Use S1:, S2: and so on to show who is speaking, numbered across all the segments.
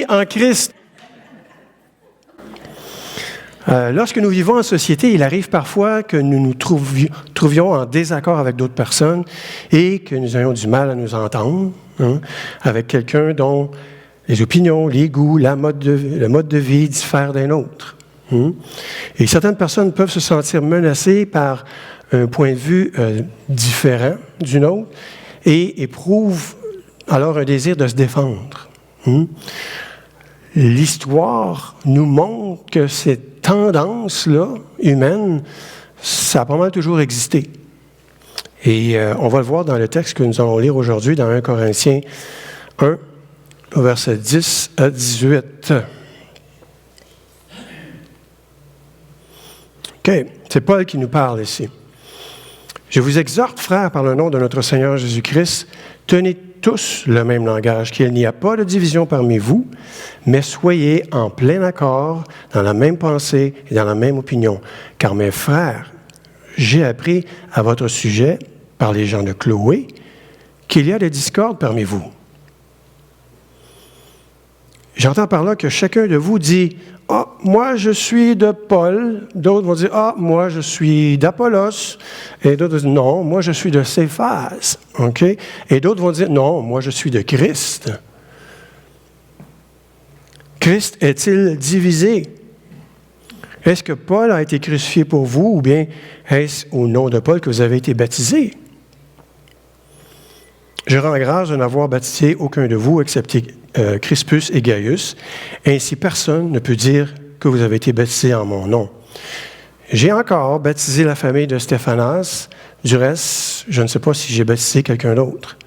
S1: unis en Christ. Lorsque nous vivons en société, il arrive parfois que nous nous trouvions en désaccord avec d'autres personnes et que nous ayons du mal à nous entendre avec quelqu'un dont les opinions, les goûts, le mode de vie diffèrent d'un autre. Et certaines personnes peuvent se sentir menacées par un point de vue différent d'une autre et éprouvent alors un désir de se défendre. L'histoire nous montre que cette tendance-là, humaine, ça a pas mal toujours existé. Et on va le voir dans le texte que nous allons lire aujourd'hui, dans 1 Corinthiens 1, versets 10 à 18. OK, c'est Paul qui nous parle ici. « Je vous exhorte, frères, par le nom de notre Seigneur Jésus-Christ, tenez tous le même langage, qu'il n'y a pas de division parmi vous, mais soyez en plein accord, dans la même pensée et dans la même opinion. Car mes frères, j'ai appris à votre sujet, par les gens de Chloé, qu'il y a des discordes parmi vous. J'entends par là que chacun de vous dit « Ah, moi je suis de Paul », d'autres vont dire « Ah, moi je suis d'Apollos », et d'autres disent « Non, moi je suis de Céphas », OK? Et d'autres vont dire « Non, moi je suis de Christ ». Christ est-il divisé? Est-ce que Paul a été crucifié pour vous ou bien est-ce au nom de Paul que vous avez été baptisés? Je rends grâce de n'avoir baptisé aucun de vous excepté Crispus et Gaius. Ainsi, personne ne peut dire que vous avez été baptisés en mon nom. J'ai encore baptisé la famille de Stéphanas. Du reste, je ne sais pas si j'ai baptisé quelqu'un d'autre.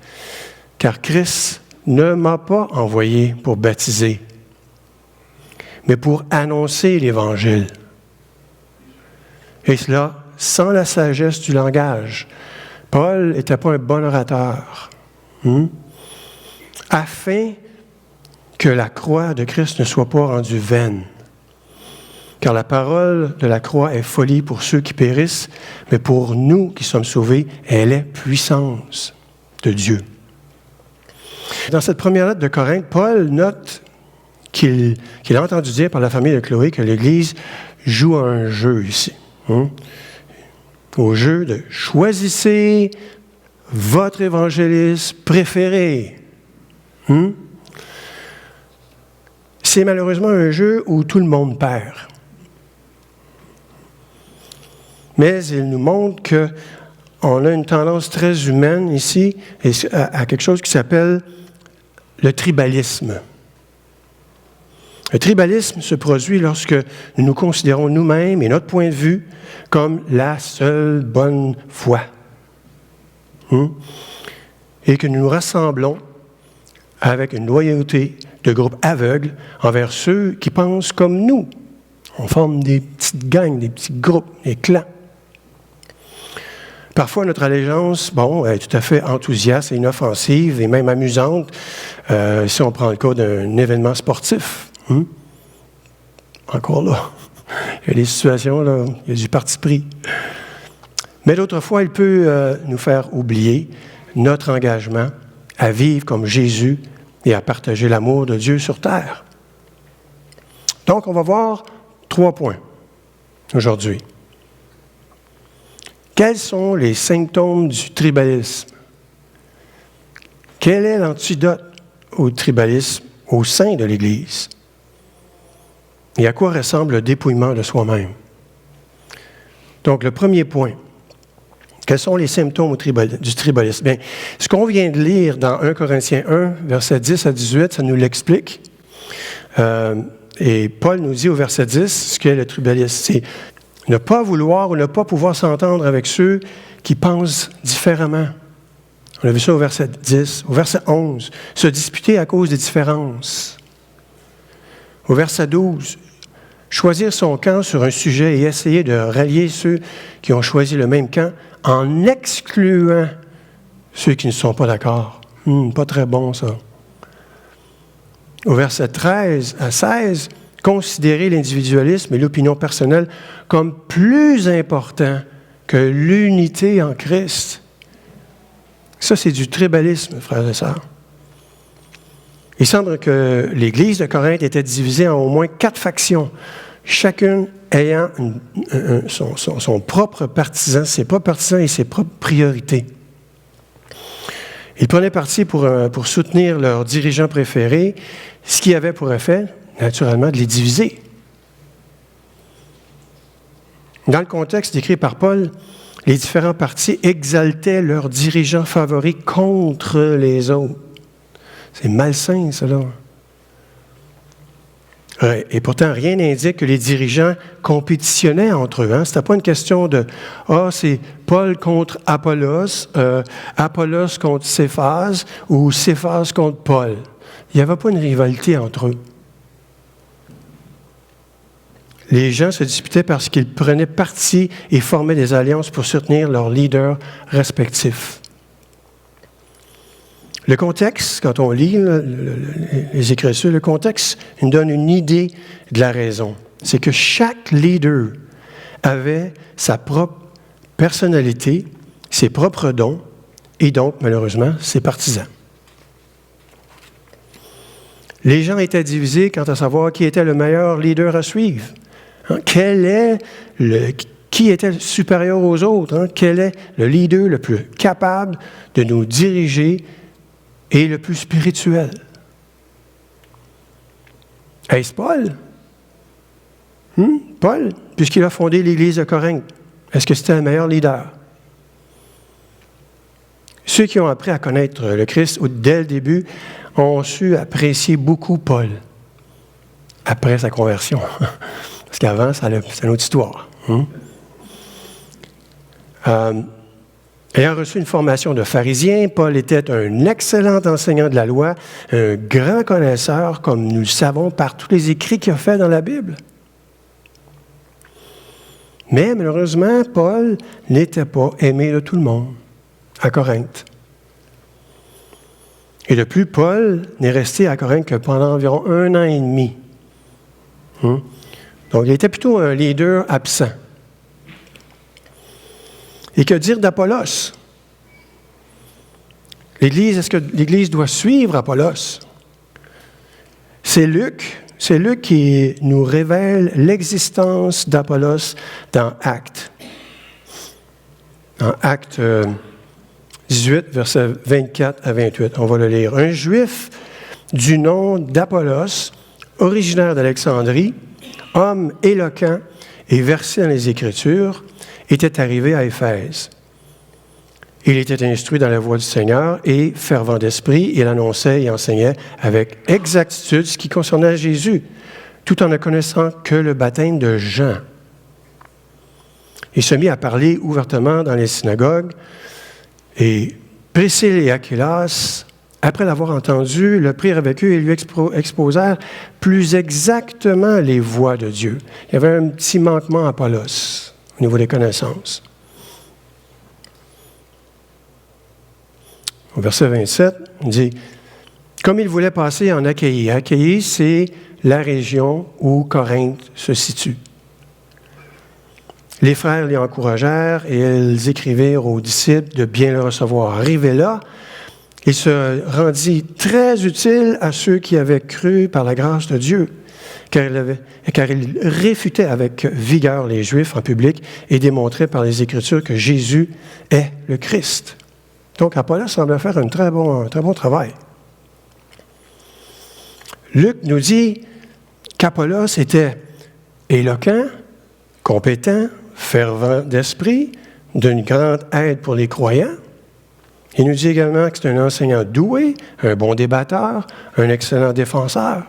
S1: Car Christ ne m'a pas envoyé pour baptiser, mais pour annoncer l'Évangile. Et cela sans la sagesse du langage. Paul n'était pas un bon orateur. Afin que la croix de Christ ne soit pas rendue vaine. Car la parole de la croix est folie pour ceux qui périssent, mais pour nous qui sommes sauvés, elle est puissance de Dieu. Dans cette première lettre de Corinthe, Paul note qu'il a entendu dire par la famille de Chloé que l'Église joue à un jeu ici. Au jeu de choisissez votre évangéliste préféré. C'est malheureusement un jeu où tout le monde perd. Mais il nous montre qu'on a une tendance très humaine ici à quelque chose qui s'appelle le tribalisme. Le tribalisme se produit lorsque nous nous considérons nous-mêmes et notre point de vue comme la seule bonne foi. Et que nous nous rassemblons avec une loyauté de groupe aveugle envers ceux qui pensent comme nous. On forme des petites gangs, des petits groupes, des clans. Parfois, notre allégeance, est tout à fait enthousiaste et inoffensive et même amusante, si on prend le cas d'un événement sportif. Encore là, il y a des situations, là, il y a du parti pris. Mais d'autres fois, il peut nous faire oublier notre engagement à vivre comme Jésus et à partager l'amour de Dieu sur terre. Donc, on va voir 3 points aujourd'hui. Quels sont les symptômes du tribalisme? Quel est l'antidote au tribalisme au sein de l'Église? Et à quoi ressemble le dépouillement de soi-même? Donc, le premier point. Quels sont les symptômes du tribalisme? Bien, ce qu'on vient de lire dans 1 Corinthiens 1, versets 10 à 18, ça nous l'explique. Et Paul nous dit au verset 10 ce qu'est le tribalisme. C'est ne pas vouloir ou ne pas pouvoir s'entendre avec ceux qui pensent différemment. On a vu ça au verset 10. Au verset 11, se disputer à cause des différences. Au verset 12, choisir son camp sur un sujet et essayer de rallier ceux qui ont choisi le même camp en excluant ceux qui ne sont pas d'accord. Pas très bon, ça. Au verset 13 à 16, considérer l'individualisme et l'opinion personnelle comme plus important que l'unité en Christ. Ça, c'est du tribalisme, frères et sœurs. Il semble que l'Église de Corinthe était divisée en au moins 4 factions, chacune ayant son propre partisan, ses propres partisans et ses propres priorités. Ils prenaient parti pour soutenir leurs dirigeants préférés, ce qui avait pour effet, naturellement, de les diviser. Dans le contexte décrit par Paul, les différents partis exaltaient leurs dirigeants favoris contre les autres. C'est malsain, cela. Et pourtant, rien n'indique que les dirigeants compétitionnaient entre eux. Ce n'était pas une question de « Ah, c'est Paul contre Apollos, Apollos contre Céphase ou Céphase contre Paul ». Il n'y avait pas une rivalité entre eux. Les gens se disputaient parce qu'ils prenaient parti et formaient des alliances pour soutenir leurs leaders respectifs. Le contexte, quand on lit les Écritures, le contexte nous donne une idée de la raison. C'est que chaque leader avait sa propre personnalité, ses propres dons, et donc, malheureusement, ses partisans. Les gens étaient divisés quant à savoir qui était le meilleur leader à suivre. Qui était supérieur aux autres? Quel est le leader le plus capable de nous diriger et le plus spirituel? Est-ce Paul? Paul, puisqu'il a fondé l'Église de Corinthe, est-ce que c'était le meilleur leader? Ceux qui ont appris à connaître le Christ dès le début ont su apprécier beaucoup Paul après sa conversion. Parce qu'avant, c'est une autre histoire. Ayant reçu une formation de pharisien, Paul était un excellent enseignant de la loi, un grand connaisseur, comme nous le savons par tous les écrits qu'il a fait dans la Bible. Mais malheureusement, Paul n'était pas aimé de tout le monde à Corinthe. Et de plus, Paul n'est resté à Corinthe que pendant environ 1 an et demi. Donc, il était plutôt un leader absent. Et que dire d'Apollos? Est-ce que l'Église doit suivre Apollos? C'est Luc qui nous révèle l'existence d'Apollos dans Actes. Dans Actes 18, versets 24 à 28. On va le lire. Un Juif du nom d'Apollos, originaire d'Alexandrie, homme éloquent et versé dans les Écritures, était arrivé à Éphèse. Il était instruit dans la voie du Seigneur et fervent d'esprit, il annonçait et enseignait avec exactitude ce qui concernait Jésus, tout en ne connaissant que le baptême de Jean. Il se mit à parler ouvertement dans les synagogues et Priscille et Aquilas, après l'avoir entendu, le prirent avec eux et lui exposèrent plus exactement les voies de Dieu. Il y avait un petit manquement à Apollos au niveau des connaissances. Au verset 27, il dit « Comme il voulait passer en Achaïe ». Achaïe, c'est la région où Corinthe se situe. Les frères l'y encouragèrent et ils écrivirent aux disciples de bien le recevoir. Arrivé là, il se rendit très utile à ceux qui avaient cru par la grâce de Dieu, car il réfutait avec vigueur les Juifs en public et démontrait par les Écritures que Jésus est le Christ. Donc, Apollos semble faire un très bon travail. Luc nous dit qu'Apollos était éloquent, compétent, fervent d'esprit, d'une grande aide pour les croyants. Il nous dit également que c'est un enseignant doué, un bon débatteur, un excellent défenseur.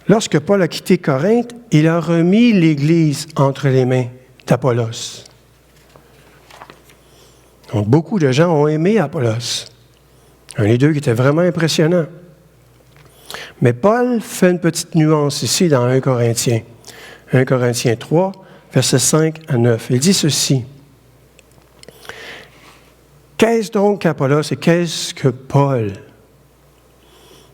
S1: Lorsque Paul a quitté Corinthe, il a remis l'Église entre les mains d'Apollos. Donc, beaucoup de gens ont aimé Apollos. Un des deux qui était vraiment impressionnant. Mais Paul fait une petite nuance ici dans 1 Corinthiens. 1 Corinthiens 3, versets 5 à 9. Il dit ceci. Qu'est-ce donc qu'Apollos et qu'est-ce que Paul?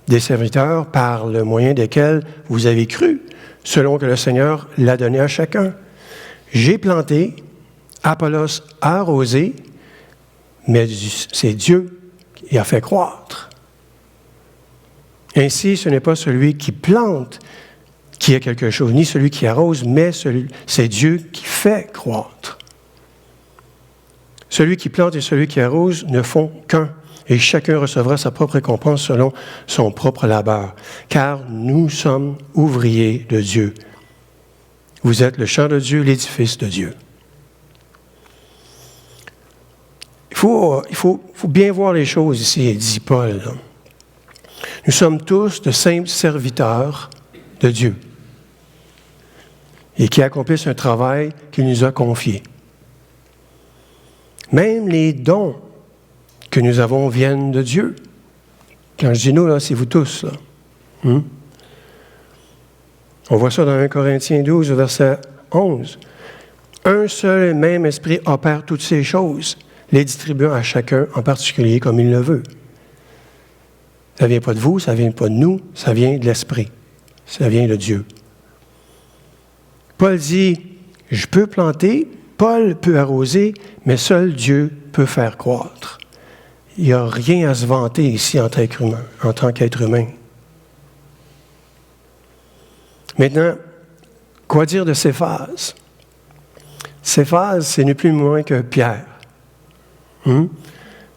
S1: Des serviteurs par le moyen desquels vous avez cru, selon que le Seigneur l'a donné à chacun. J'ai planté, Apollos a arrosé, mais c'est Dieu qui a fait croître. Ainsi, ce n'est pas celui qui plante qui est quelque chose, ni celui qui arrose, mais c'est Dieu qui fait croître. Celui qui plante et celui qui arrose ne font qu'un, et chacun recevra sa propre récompense selon son propre labeur. Car nous sommes ouvriers de Dieu. Vous êtes le champ de Dieu, l'édifice de Dieu. Il faut bien voir les choses ici, dit Paul. Nous sommes tous de simples serviteurs de Dieu et qui accomplissent un travail qu'il nous a confié. Même les dons que nous avons viennent de Dieu. Quand je dis nous, là, c'est vous tous. Là. On voit ça dans 1 Corinthiens 12, verset 11. Un seul et même esprit opère toutes ces choses, les distribuant à chacun en particulier comme il le veut. Ça ne vient pas de vous, ça ne vient pas de nous, ça vient de l'esprit. Ça vient de Dieu. Paul dit, je peux planter, Paul peut arroser, mais seul Dieu peut faire croître. Il n'y a rien à se vanter ici en tant qu'être humain. Maintenant, quoi dire de Céphase? Céphase, c'est ni plus ni moins que Pierre.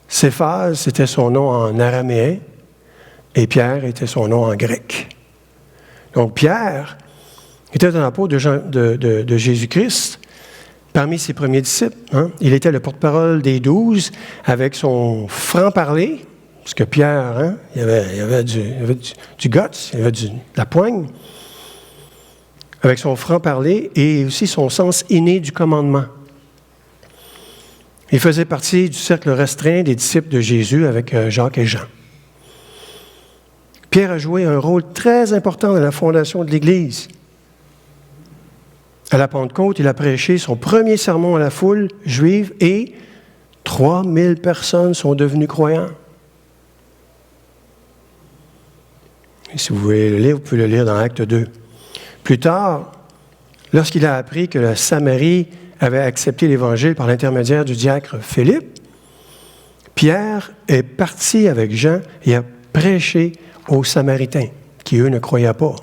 S1: Céphase, c'était son nom en araméen, et Pierre était son nom en grec. Donc Pierre était un apôtre de Jésus-Christ, parmi ses premiers disciples. Il était le porte-parole des 12 avec son franc-parler, parce que Pierre, il y avait du guts, il y avait de la poigne, avec son franc-parler et aussi son sens inné du commandement. Il faisait partie du cercle restreint des disciples de Jésus avec Jacques et Jean. Pierre a joué un rôle très important dans la fondation de l'Église. À la Pentecôte, il a prêché son premier sermon à la foule juive et 3000 personnes sont devenues croyants. Et si vous voulez le lire, vous pouvez le lire dans Acte 2. Plus tard, lorsqu'il a appris que la Samarie avait accepté l'Évangile par l'intermédiaire du diacre Philippe, Pierre est parti avec Jean et a prêché aux Samaritains, qui eux ne croyaient pas.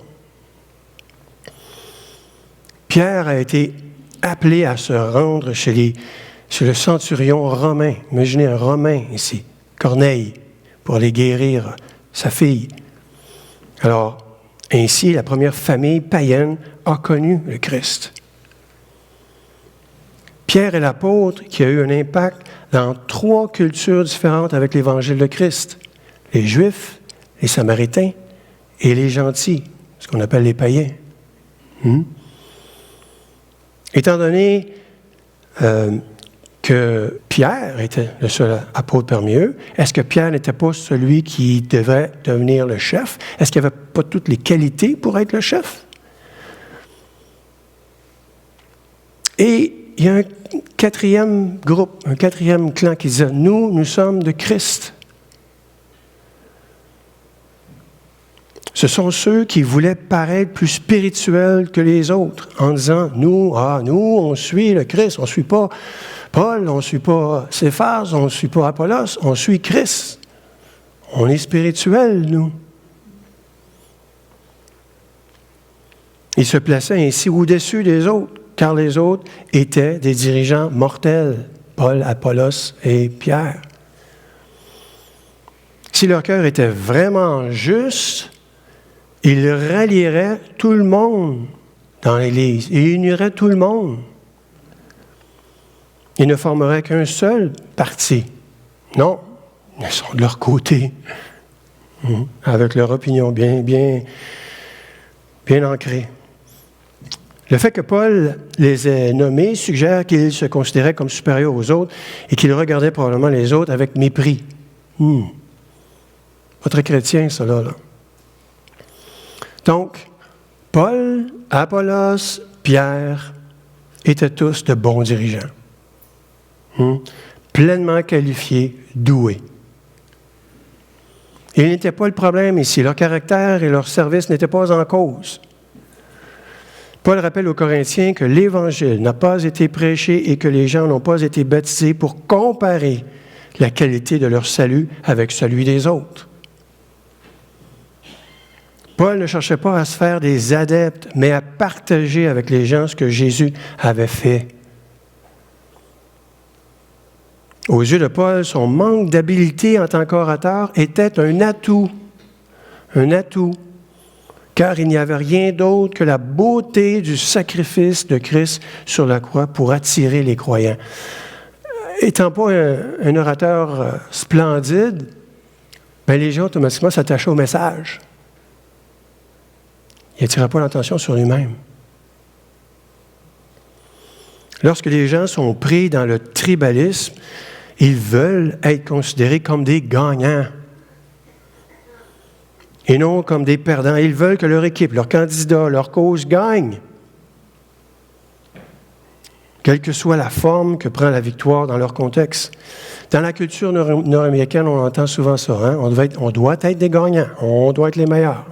S1: Pierre a été appelé à se rendre chez le centurion romain. Imaginez un Romain ici, Corneille, pour aller guérir sa fille. Alors, ainsi, la première famille païenne a connu le Christ. Pierre est l'apôtre qui a eu un impact dans 3 cultures différentes avec l'Évangile de Christ. Les Juifs, les Samaritains et les gentils, ce qu'on appelle les païens. Étant donné que Pierre était le seul apôtre parmi eux, est-ce que Pierre n'était pas celui qui devait devenir le chef? Est-ce qu'il n'avait pas toutes les qualités pour être le chef? Et il y a un 4e groupe, un 4e clan qui disait « Nous sommes de Christ ». Ce sont ceux qui voulaient paraître plus spirituels que les autres, en disant, nous, on suit le Christ, on ne suit pas Paul, on ne suit pas Céphase, on ne suit pas Apollos, on suit Christ. On est spirituels, nous. Ils se plaçaient ainsi au-dessus des autres, car les autres étaient des dirigeants mortels, Paul, Apollos et Pierre. Si leur cœur était vraiment juste, il rallierait tout le monde dans l'Église. Il unirait tout le monde. Ils ne formeraient qu'un seul parti. Non, ils sont de leur côté, avec leur opinion bien ancrée. Le fait que Paul les ait nommés suggère qu'ils se considéraient comme supérieurs aux autres et qu'ils regardaient probablement les autres avec mépris. Pas très chrétien, ça, là. Donc, Paul, Apollos, Pierre étaient tous de bons dirigeants, pleinement qualifiés, doués. Il n'était pas le problème ici. Leur caractère et leur service n'étaient pas en cause. Paul rappelle aux Corinthiens que l'Évangile n'a pas été prêché et que les gens n'ont pas été baptisés pour comparer la qualité de leur salut avec celui des autres. Paul ne cherchait pas à se faire des adeptes, mais à partager avec les gens ce que Jésus avait fait. Aux yeux de Paul, son manque d'habileté en tant qu'orateur était un atout, car il n'y avait rien d'autre que la beauté du sacrifice de Christ sur la croix pour attirer les croyants. Étant pas un orateur splendide, bien, les gens automatiquement s'attachaient au message. Il n'attirait pas l'attention sur lui-même. Lorsque les gens sont pris dans le tribalisme, ils veulent être considérés comme des gagnants et non comme des perdants. Ils veulent que leur équipe, leur candidat, leur cause gagne, quelle que soit la forme que prend la victoire dans leur contexte. Dans la culture nord-américaine, on entend souvent ça. Hein? On doit être des gagnants, on doit être les meilleurs.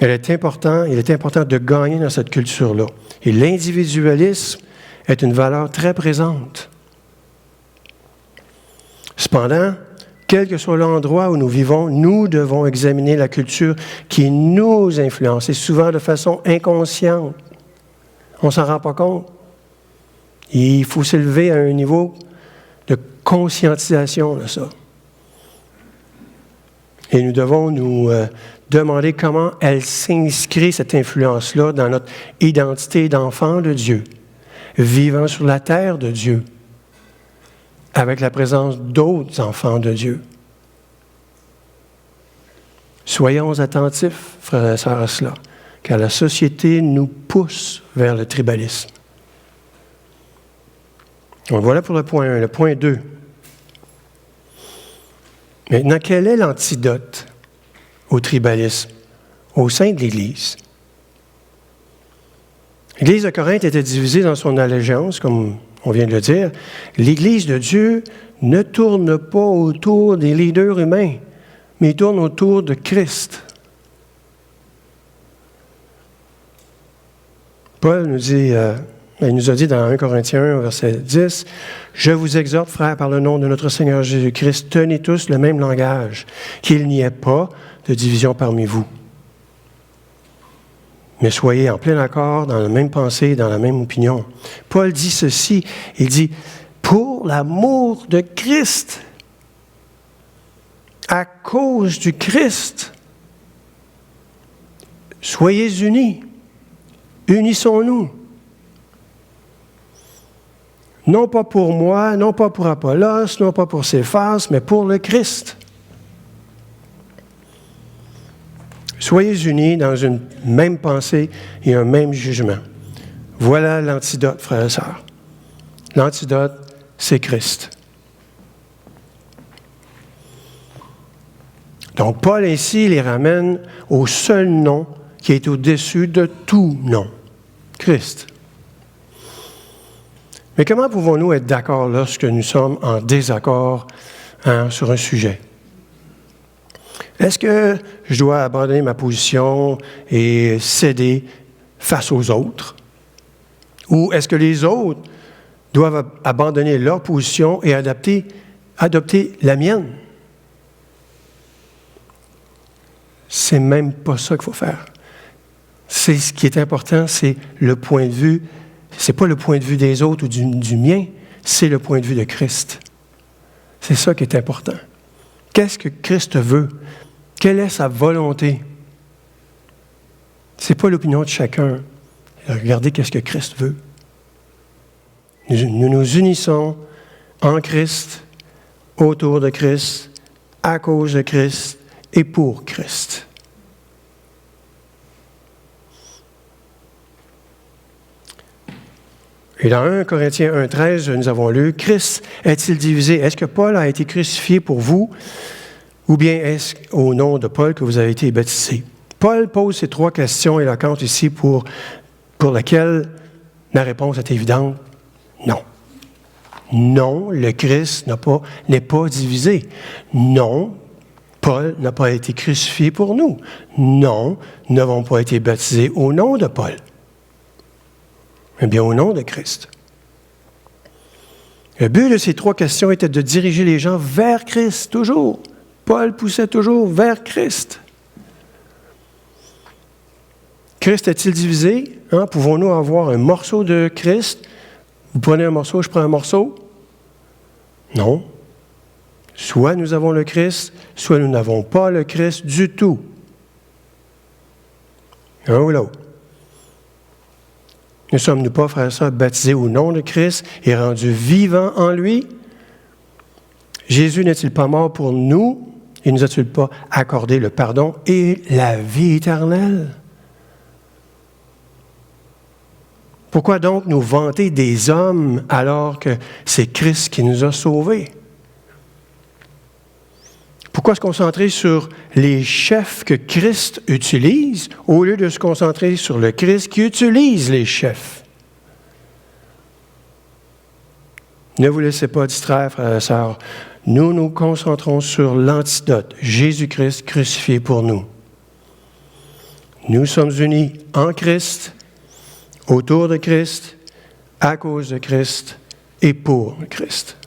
S1: Il est important de gagner dans cette culture-là. Et l'individualisme est une valeur très présente. Cependant, quel que soit l'endroit où nous vivons, nous devons examiner la culture qui nous influence, et souvent de façon inconsciente. On ne s'en rend pas compte. Il faut s'élever à un niveau de conscientisation de ça. Et nous devons nous demander comment elle s'inscrit, cette influence-là, dans notre identité d'enfant de Dieu, vivant sur la terre de Dieu, avec la présence d'autres enfants de Dieu. Soyons attentifs, frères et sœurs, à cela, car la société nous pousse vers le tribalisme. Donc voilà pour le point 1. Le point 2. Maintenant, quel est l'antidote au tribalisme au sein de l'Église? L'Église de Corinthe était divisée dans son allégeance, comme on vient de le dire. L'Église de Dieu ne tourne pas autour des leaders humains, mais tourne autour de Christ. Paul il nous a dit dans 1 Corinthiens 1, verset 10, « Je vous exhorte, frères, par le nom de notre Seigneur Jésus-Christ, tenez tous le même langage, qu'il n'y ait pas de division parmi vous. Mais soyez en plein accord, dans la même pensée, dans la même opinion. » Paul dit ceci, il dit, « Pour l'amour de Christ, à cause du Christ, soyez unis, unissons-nous. Non pas pour moi, non pas pour Apollos, non pas pour Céphas, mais pour le Christ. Soyez unis dans une même pensée et un même jugement. Voilà l'antidote, frères et sœurs. L'antidote, c'est Christ. Donc, Paul ainsi les ramène au seul nom qui est au-dessus de tout nom, Christ. Mais comment pouvons-nous être d'accord lorsque nous sommes en désaccord sur un sujet? Est-ce que je dois abandonner ma position et céder face aux autres? Ou est-ce que les autres doivent abandonner leur position et adopter la mienne? C'est même pas ça qu'il faut faire. C'est ce qui est important, c'est le point de vue. C'est pas le point de vue des autres ou du mien, c'est le point de vue de Christ. C'est ça qui est important. Qu'est-ce que Christ veut? Quelle est sa volonté? Ce n'est pas l'opinion de chacun. Regardez qu'est-ce que Christ veut. Nous nous unissons en Christ, autour de Christ, à cause de Christ et pour Christ. Et dans 1 Corinthiens 1,13, nous avons lu, « Christ est-il divisé? Est-ce que Paul a été crucifié pour vous? Ou bien est-ce au nom de Paul que vous avez été baptisés? » Paul pose ces trois questions éloquentes ici pour lesquelles la réponse est évidente. Non. Non, le Christ n'est pas divisé. Non, Paul n'a pas été crucifié pour nous. Non, nous n'avons pas été baptisés au nom de Paul. Mais bien au nom de Christ. Le but de ces trois questions était de diriger les gens vers Christ, toujours. Paul poussait toujours vers Christ. Christ est-il divisé? Pouvons-nous avoir un morceau de Christ? Vous prenez un morceau, je prends un morceau? Non. Soit nous avons le Christ, soit nous n'avons pas le Christ du tout. Un ou l'autre. Ne sommes-nous pas, frères et sœurs, baptisés au nom de Christ et rendus vivants en lui? Jésus n'est-il pas mort pour nous? Et nous a-t-il pas accordé le pardon et la vie éternelle? Pourquoi donc nous vanter des hommes alors que c'est Christ qui nous a sauvés? Pourquoi se concentrer sur les chefs que Christ utilise au lieu de se concentrer sur le Christ qui utilise les chefs? Ne vous laissez pas distraire, frères et sœurs. Nous nous concentrons sur l'antidote, Jésus-Christ crucifié pour nous. Nous sommes unis en Christ, autour de Christ, à cause de Christ et pour Christ.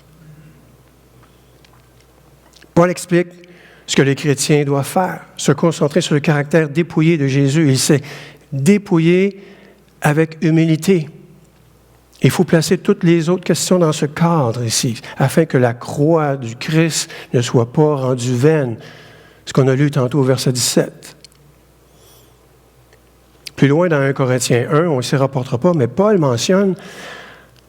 S1: Paul explique ce que les chrétiens doivent faire, se concentrer sur le caractère dépouillé de Jésus. Il s'est dépouillé avec humilité. Il faut placer toutes les autres questions dans ce cadre ici, afin que la croix du Christ ne soit pas rendue vaine. Ce qu'on a lu tantôt au verset 17. Plus loin dans 1 Corinthiens 1, on ne s'y rapportera pas, mais Paul mentionne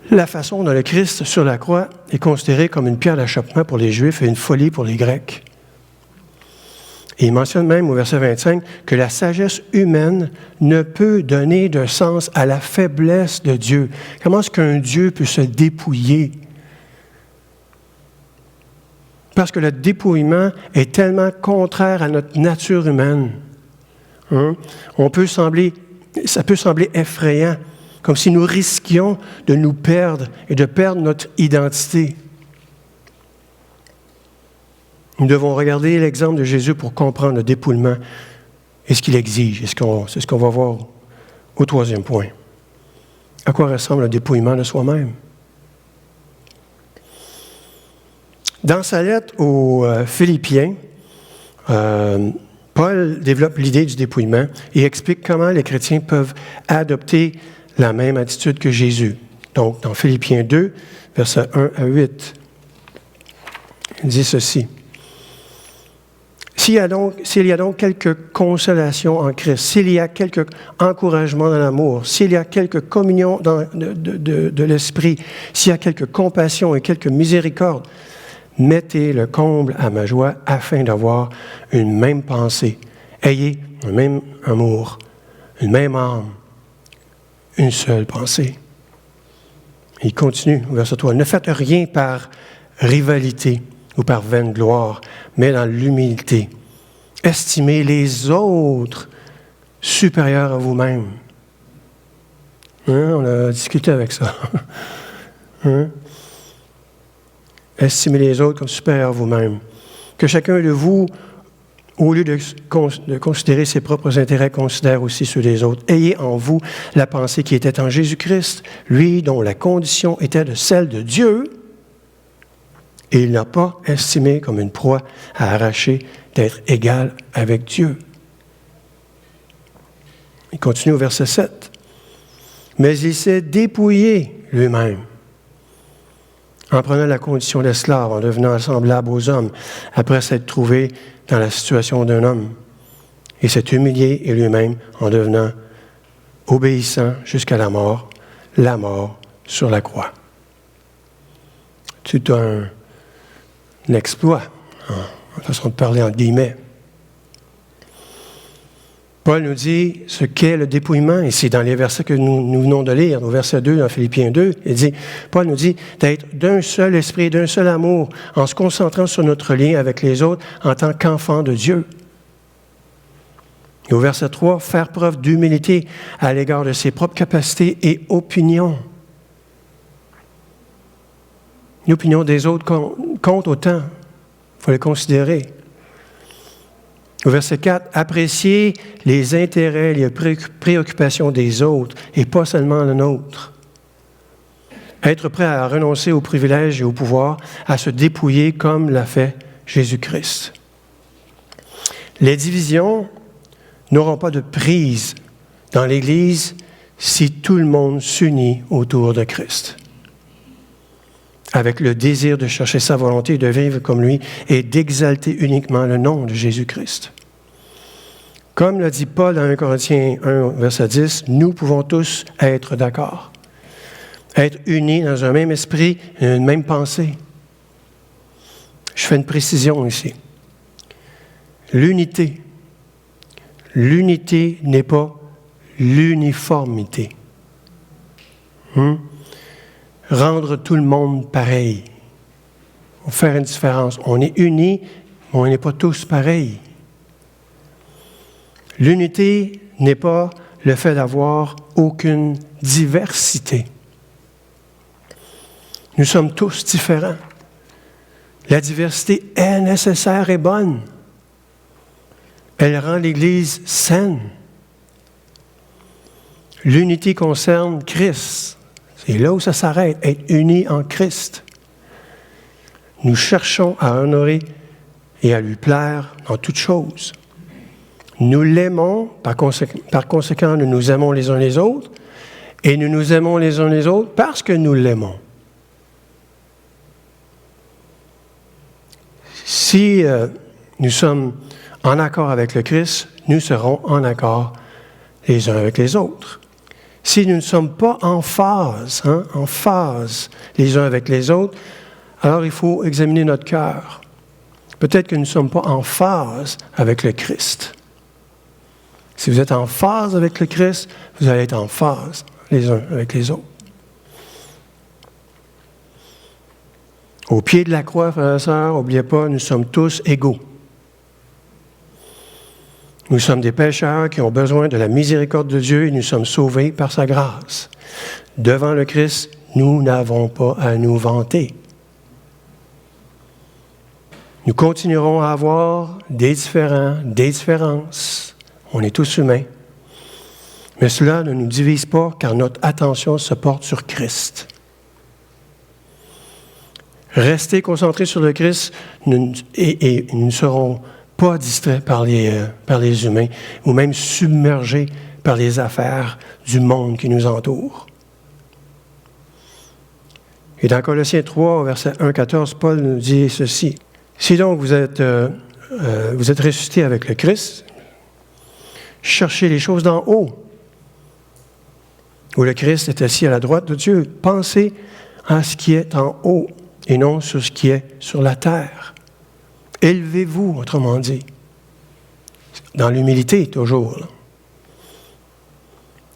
S1: la façon dont le Christ sur la croix est considéré comme une pierre d'achoppement pour les Juifs et une folie pour les Grecs. Et il mentionne même au verset 25 que la sagesse humaine ne peut donner de sens à la faiblesse de Dieu. Comment est-ce qu'un Dieu peut se dépouiller? Parce que le dépouillement est tellement contraire à notre nature humaine. Ça peut sembler effrayant, comme si nous risquions de nous perdre et de perdre notre identité. Nous devons regarder l'exemple de Jésus pour comprendre le dépouillement et ce qu'il exige. C'est ce qu'on va voir au troisième point. À quoi ressemble le dépouillement de soi-même? Dans sa lettre aux Philippiens, Paul développe l'idée du dépouillement et explique comment les chrétiens peuvent adopter la même attitude que Jésus. Donc, dans Philippiens 2, versets 1 à 8, il dit ceci. S'il y a donc quelque consolation en Christ, s'il y a quelque encouragement dans l'amour, s'il y a quelque communion de l'esprit, s'il y a quelque compassion et quelque miséricorde, mettez le comble à ma joie afin d'avoir une même pensée. Ayez un même amour, une même âme, une seule pensée. Il continue au verset 3. Ne faites rien par rivalité ou par vaine gloire, mais dans l'humilité. Estimez les autres supérieurs à vous-même. On a discuté avec ça. Estimez les autres comme supérieurs à vous-même. Que chacun de vous, au lieu de considérer ses propres intérêts, considère aussi ceux des autres. Ayez en vous la pensée qui était en Jésus-Christ, lui dont la condition était de celle de Dieu, et il n'a pas estimé comme une proie à arracher d'être égal avec Dieu. Il continue au verset 7. Mais il s'est dépouillé lui-même, en prenant la condition d'esclave, en devenant semblable aux hommes, après s'être trouvé dans la situation d'un homme. Il s'est humilié et lui-même en devenant obéissant jusqu'à la mort sur la croix. C'est un exploit, en façon de parler entre guillemets. Paul nous dit ce qu'est le dépouillement, et c'est dans les versets que nous venons de lire, au verset 2, dans Philippiens 2, Paul nous dit d'être d'un seul esprit, d'un seul amour, en se concentrant sur notre lien avec les autres en tant qu'enfants de Dieu. Et au verset 3, faire preuve d'humilité à l'égard de ses propres capacités et opinions. L'opinion des autres compte autant. Il faut les considérer. Au verset 4, apprécier les intérêts, les préoccupations des autres et pas seulement le nôtre. Être prêt à renoncer aux privilèges et au pouvoir, à se dépouiller comme l'a fait Jésus-Christ. Les divisions n'auront pas de prise dans l'Église si tout le monde s'unit autour de Christ, avec le désir de chercher sa volonté, de vivre comme lui et d'exalter uniquement le nom de Jésus-Christ. Comme l'a dit Paul dans 1 Corinthiens 1, verset 10, nous pouvons tous être d'accord, être unis dans un même esprit et une même pensée. Je fais une précision ici. L'unité n'est pas l'uniformité. Rendre tout le monde pareil. Faire une différence. On est unis, mais on n'est pas tous pareils. L'unité n'est pas le fait d'avoir aucune diversité. Nous sommes tous différents. La diversité est nécessaire et bonne. Elle rend l'Église saine. L'unité concerne Christ. C'est là où ça s'arrête, être unis en Christ. Nous cherchons à honorer et à lui plaire dans toutes choses. Nous l'aimons, par conséquent, nous nous aimons les uns les autres, et nous nous aimons les uns les autres parce que nous l'aimons. Si nous sommes en accord avec le Christ, nous serons en accord les uns avec les autres. Si nous ne sommes pas en phase les uns avec les autres, alors il faut examiner notre cœur. Peut-être que nous ne sommes pas en phase avec le Christ. Si vous êtes en phase avec le Christ, vous allez être en phase les uns avec les autres. Au pied de la croix, frères et sœurs, n'oubliez pas, nous sommes tous égaux. Nous sommes des pécheurs qui ont besoin de la miséricorde de Dieu et nous sommes sauvés par sa grâce. Devant le Christ, nous n'avons pas à nous vanter. Nous continuerons à avoir des différences. On est tous humains. Mais cela ne nous divise pas car notre attention se porte sur Christ. Restez concentrés sur le Christ et nous ne serons pas distraits par les humains ou même submergés par les affaires du monde qui nous entoure. Et dans Colossiens 3, verset 1-14, Paul nous dit ceci. Si donc vous êtes ressuscités avec le Christ, cherchez les choses d'en haut, où le Christ est assis à la droite de Dieu. Pensez à ce qui est en haut et non sur ce qui est sur la terre. Élevez-vous, autrement dit, dans l'humilité toujours.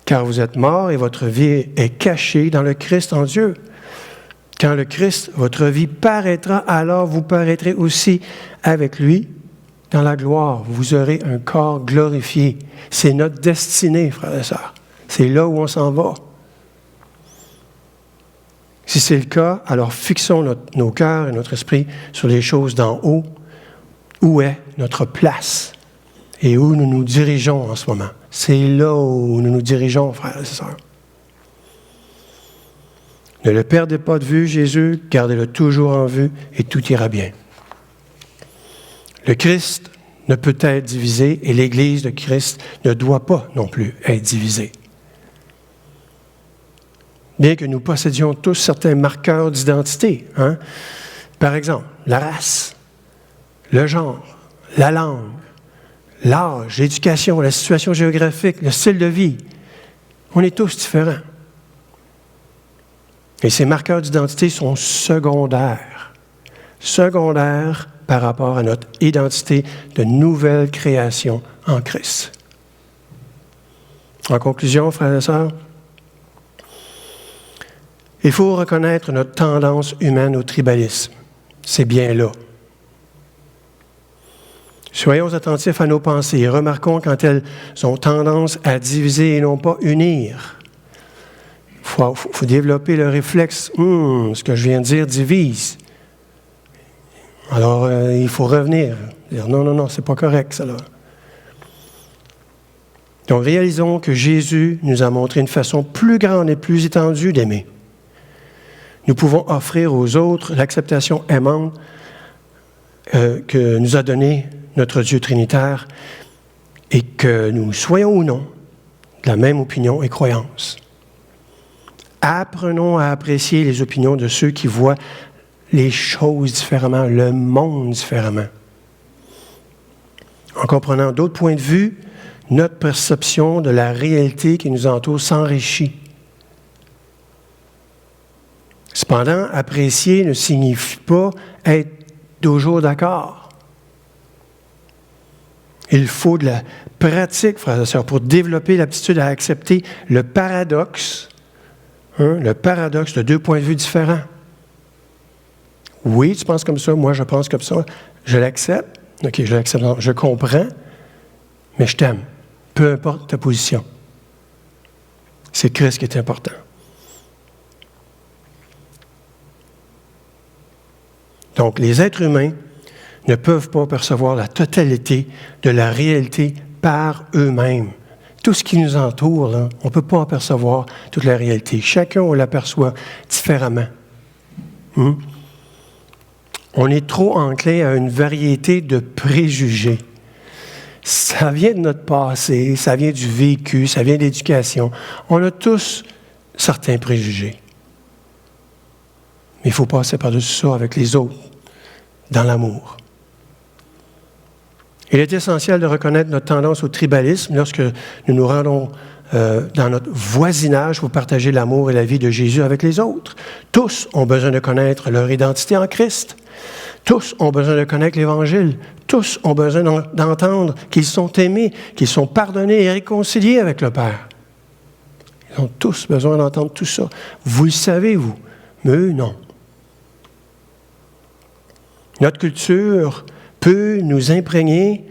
S1: Car vous êtes morts et votre vie est cachée dans le Christ en Dieu. Quand le Christ, votre vie, paraîtra, alors vous paraîtrez aussi avec lui dans la gloire. Vous aurez un corps glorifié. C'est notre destinée, frères et sœurs. C'est là où on s'en va. Si c'est le cas, alors fixons nos cœurs et notre esprit sur les choses d'en haut. Où est notre place et où nous nous dirigeons en ce moment? C'est là où nous nous dirigeons, frères et sœurs. Ne le perdez pas de vue, Jésus, gardez-le toujours en vue et tout ira bien. Le Christ ne peut être divisé et l'Église de Christ ne doit pas non plus être divisée. Bien que nous possédions tous certains marqueurs d'identité, par exemple, la race, le genre, la langue, l'âge, l'éducation, la situation géographique, le style de vie. On est tous différents. Et ces marqueurs d'identité sont secondaires. Secondaires par rapport à notre identité de nouvelle création en Christ. En conclusion, frères et sœurs, il faut reconnaître notre tendance humaine au tribalisme. C'est bien là. Soyons attentifs à nos pensées et remarquons quand elles ont tendance à diviser et non pas unir. Il faut développer le réflexe. Ce que je viens de dire divise. Alors, il faut revenir. Dire non, c'est pas correct, ça là. Donc, réalisons que Jésus nous a montré une façon plus grande et plus étendue d'aimer. Nous pouvons offrir aux autres l'acceptation aimante que nous a donné notre Dieu trinitaire et que nous soyons ou non de la même opinion et croyance. Apprenons à apprécier les opinions de ceux qui voient les choses différemment, le monde différemment. En comprenant d'autres points de vue, notre perception de la réalité qui nous entoure s'enrichit. Cependant, apprécier ne signifie pas être toujours d'accord. Il faut de la pratique, frères et sœurs, pour développer l'aptitude à accepter le paradoxe de deux points de vue différents. Oui, tu penses comme ça, moi je pense comme ça, je l'accepte, ok, je l'accepte, je comprends, mais je t'aime, peu importe ta position. C'est Christ qui est important. Donc, les êtres humains ne peuvent pas percevoir la totalité de la réalité par eux-mêmes. Tout ce qui nous entoure, là, on ne peut pas en percevoir toute la réalité. Chacun, on l'aperçoit différemment. On est trop enclin à une variété de préjugés. Ça vient de notre passé, ça vient du vécu, ça vient de l'éducation. On a tous certains préjugés. Mais il faut passer par-dessus ça avec les autres, dans l'amour. Il est essentiel de reconnaître notre tendance au tribalisme lorsque nous nous rendons dans notre voisinage pour partager l'amour et la vie de Jésus avec les autres. Tous ont besoin de connaître leur identité en Christ. Tous ont besoin de connaître l'Évangile. Tous ont besoin d'entendre qu'ils sont aimés, qu'ils sont pardonnés et réconciliés avec le Père. Ils ont tous besoin d'entendre tout ça. Vous le savez, vous, mais eux, non. Notre culture peut nous imprégner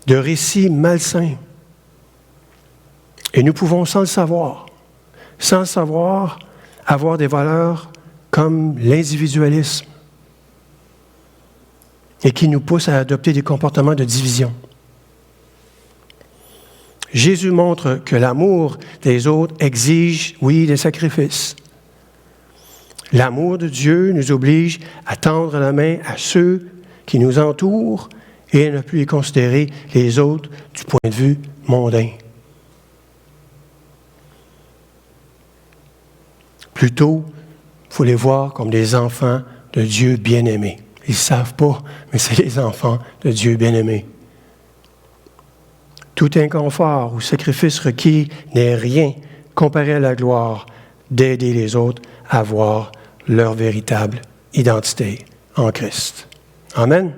S1: de récits malsains. Et nous pouvons, sans le savoir, avoir des valeurs comme l'individualisme et qui nous poussent à adopter des comportements de division. Jésus montre que l'amour des autres exige, oui, des sacrifices. L'amour de Dieu nous oblige à tendre la main à ceux qui nous entourent et à ne plus considérer les autres du point de vue mondain. Plutôt, il faut les voir comme des enfants de Dieu bien-aimés. Ils ne savent pas, mais c'est les enfants de Dieu bien-aimés. Tout inconfort ou sacrifice requis n'est rien comparé à la gloire d'aider les autres à voir leur véritable identité en Christ. Amen.